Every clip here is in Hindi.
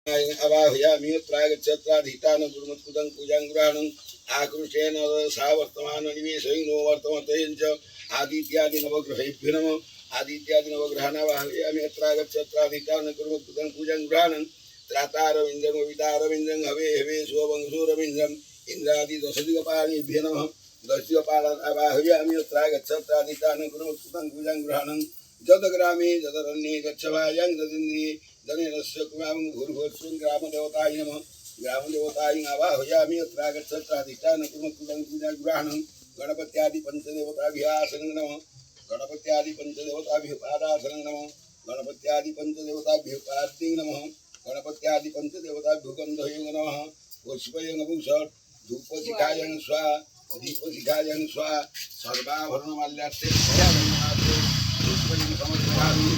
अवाहयामि त्रागच्छत्राधिष्ठान गुरुमत्कुदं पूजां गृहाणं आकृष्टेन सा वर्तमान निवेशयिनो वर्तमतेन च आदित्यादि नवग्रहेभ्यो नमः आदित्यादि नवग्रहाणावाहयामि त्रागच्छत्राधिष्ठान गुरुमत्कुदं पूजां गृहाणं त्रातारविन्दं वितारविन्दं हवे हवे स्ववंशोरविन्दं इंद्रादि दशदिगपाणिभ्यो नमः दशदिगपालान् आवाहयामि त्रागच्छत्राधिष्ठान गुरुमत्कुदं पूजां गृहाणं जदग्रामे जदरण्ये गच्छवायां जदिन्द्रिये दनेरस्य कुमारं भूर्भुवस्सुं ग्रामदेवताय नमः ग्रामदेवताय आवाहयामि अत्रागच्छत्राधिष्ठान कुर्मत्कुदं पूजागृहाणं गणपत्यादि पञ्चदेवताभ्यः आसनं नमः गणपत्यादि पञ्चदेवताभ्यः पादासनं नमः गणपत्यादि पञ्चदेवताभ्यः पाद्यै नमः गणपत्यादि पञ्चदेवताभ्यो गन्धयो नमः पुष्पयं नपुंसः धूपशिखायं स्वाहा दीपशिखायं स्वाहा सर्वाभरणमाल्यार्थे पुष्पयं समर्पयामि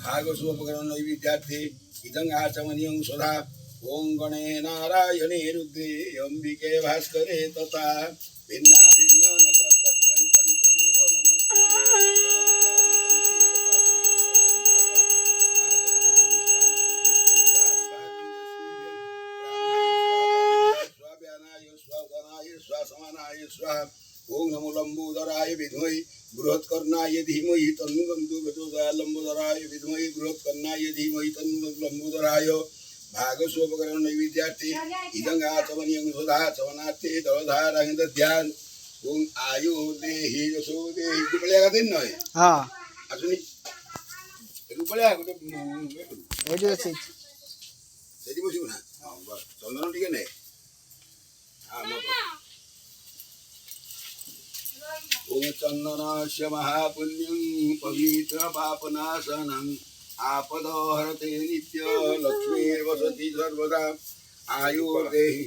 भागस्वपकरण नैवेद्यार्थे इदं आचमनीयं सदा ओं गणे नारायणे रुद्रे अंबिके भास्करे तथा भिन्ना भिन्न नगर्तव्यं पंचदेव नमस्ते ओं नमो लंबोदराय विद्महे बृहत्कर्णाय धीमहि तन्नो प्रचोदयात् लंबोदराय विद्महे बृहत्कर्णाय धीमहि तन्नो लंबोदराय भागस्वपकरण नैवेद्यार्थे इदं आचमनीयं सदा चवनार्थे दलधारं दध्यान ओं आयु देहि यशो देहि रुपळ्या दिन नय हां अजुनी रुपळ्या गोटे एडी अछि सेदी बसिबो ना हां बस चंदन टिके ने हां ओम चंदनास्य महापुण्यं पवित्र पापनाशनं आपदहरते नित्य लक्ष्मी वसति सर्वदा आयुर्देहि